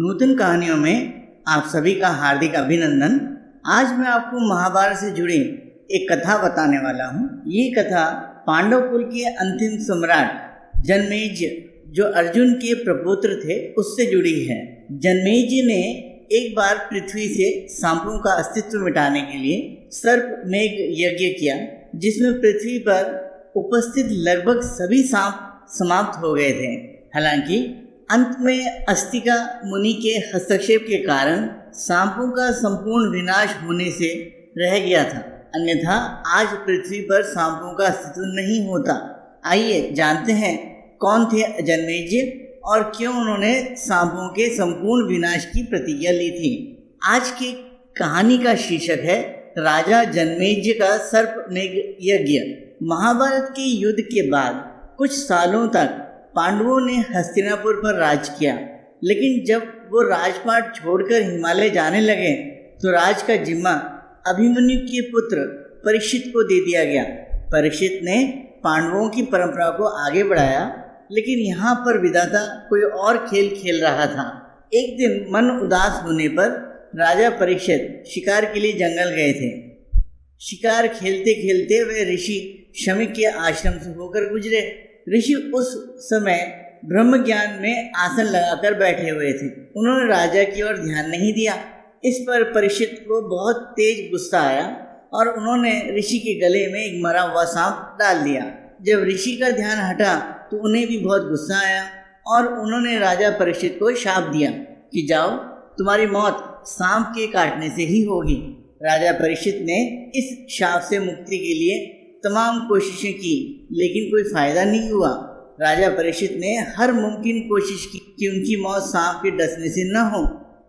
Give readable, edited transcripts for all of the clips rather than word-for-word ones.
नूतन कहानियों में आप सभी का हार्दिक अभिनंदन। आज मैं आपको महाभारत से जुड़ी एक कथा बताने वाला हूँ। ये कथा पांडव कुल के अंतिम सम्राट जनमेजय, जो अर्जुन के प्रपुत्र थे, उससे जुड़ी है। जनमेजय ने एक बार पृथ्वी से सांपों का अस्तित्व मिटाने के लिए सर्प मेघ यज्ञ किया, जिसमें पृथ्वी पर उपस्थित लगभग सभी सांप समाप्त हो गए थे। हालांकि अंत में अस्तिका मुनि के हस्तक्षेप के कारण सांपों का संपूर्ण विनाश होने से रह गया था, अन्यथा आज पृथ्वी पर सांपों का अस्तित्व नहीं होता। आइए जानते हैं कौन थे जनमेजय और क्यों उन्होंने सांपों के संपूर्ण विनाश की प्रतिज्ञा ली थी। आज की कहानी का शीर्षक है राजा जनमेजय का सर्प मेघ यज्ञ। महाभारत के युद्ध के बाद कुछ सालों तक पांडवों ने हस्तिनापुर पर राज किया, लेकिन जब वो राजपाट छोड़कर हिमालय जाने लगे तो राज का जिम्मा अभिमन्यु के पुत्र परीक्षित को दे दिया गया। परीक्षित ने पांडवों की परंपरा को आगे बढ़ाया, लेकिन यहाँ पर विधाता कोई और खेल खेल रहा था। एक दिन मन उदास होने पर राजा परीक्षित शिकार के लिए जंगल गए थे। शिकार खेलते खेलते वे ऋषि शमी के आश्रम से होकर गुजरे। ऋषि उस समय ब्रह्म ज्ञान में आसन लगाकर बैठे हुए थे। उन्होंने राजा की ओर ध्यान नहीं दिया। इस पर परीक्षित को बहुत तेज गुस्सा आया और उन्होंने ऋषि के गले में एक मरा हुआ सांप डाल दिया। जब ऋषि का ध्यान हटा तो उन्हें भी बहुत गुस्सा आया और उन्होंने राजा परीक्षित को शाप दिया कि जाओ, तुम्हारी मौत सांप के काटने से ही होगी। राजा परीक्षित ने इस शाप से मुक्ति के लिए तमाम कोशिशें की, लेकिन कोई फायदा नहीं हुआ। राजा परीक्षित ने हर मुमकिन कोशिश की कि उनकी मौत सांप के डसने से न हो।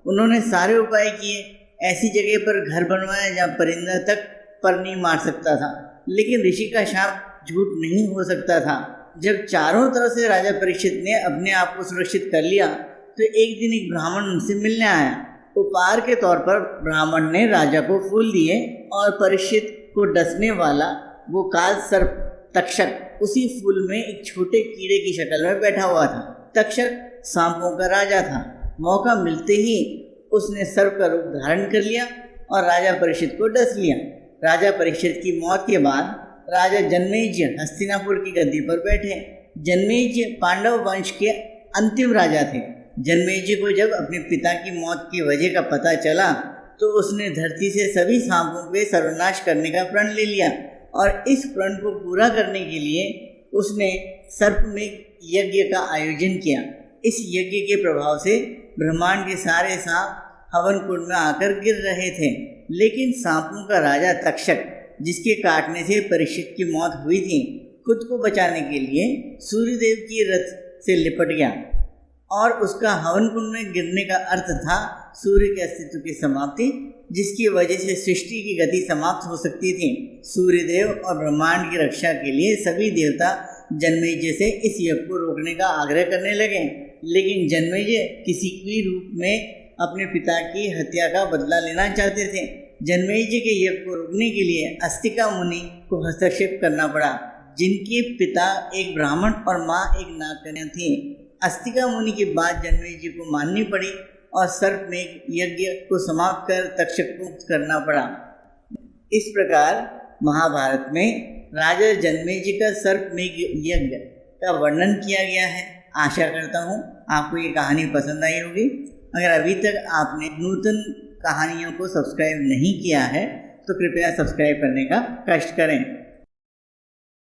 उन्होंने सारे उपाय किए, ऐसी जगह पर घर बनवाया जहाँ परिंदा तक पर नहीं मार सकता था, लेकिन ऋषि का शाप झूठ नहीं हो सकता था। जब चारों तरफ से राजा परीक्षित ने अपने आप को सुरक्षित कर लिया तो एक दिन एक ब्राह्मण उनसे मिलने आया। उपहार के तौर पर ब्राह्मण ने राजा को फूल दिए और परीक्षित को डसने वाला वो काल सर्प तक्षक उसी फूल में एक छोटे कीड़े की शक्ल में बैठा हुआ था। तक्षक सांपों का राजा था। मौका मिलते ही उसने सर्प का रूप धारण कर लिया और राजा परीक्षित को डस लिया। राजा परीक्षित की मौत के बाद राजा जनमेजय हस्तिनापुर की गद्दी पर बैठे। जनमेजय पांडव वंश के अंतिम राजा थे। जनमेजय को जब अपने पिता की मौत की वजह का पता चला तो उसने धरती से सभी सांपों के सर्वनाश करने का प्रण ले लिया और इस प्रण को पूरा करने के लिए उसने सर्प मेघ यज्ञ का आयोजन किया। इस यज्ञ के प्रभाव से ब्रह्मांड के सारे सांप हवन कुंड में आकर गिर रहे थे, लेकिन सांपों का राजा तक्षक, जिसके काटने से परीक्षित की मौत हुई थी, खुद को बचाने के लिए सूर्यदेव की रथ से लिपट गया और उसका हवन कुंड में गिरने का अर्थ था सूर्य के अस्तित्व की समाप्ति, जिसकी वजह से सृष्टि की गति समाप्त हो सकती थी। सूर्यदेव और ब्रह्मांड की रक्षा के लिए सभी देवता जनमेजय से इस यज्ञ को रोकने का आग्रह करने लगे, लेकिन जनमेजय किसी भी रूप में अपने पिता की हत्या का बदला लेना चाहते थे। जनमेजय के यज्ञ को रोकने के लिए अस्तिका मुनि को हस्तक्षेप करना पड़ा, जिनके पिता एक ब्राह्मण और माँ एक नागकन्या थी। अस्तिका मुनि की बात जनमेजय को माननी पड़ी और सर्प मेघ यज्ञ को समाप्त कर तक्षक को मुक्त करना पड़ा। इस प्रकार महाभारत में राजा जनमेजय का सर्प मेघ यज्ञ का वर्णन किया गया है। आशा करता हूँ आपको ये कहानी पसंद आई होगी। अगर अभी तक आपने नूतन कहानियों को सब्सक्राइब नहीं किया है तो कृपया सब्सक्राइब करने का कष्ट करें।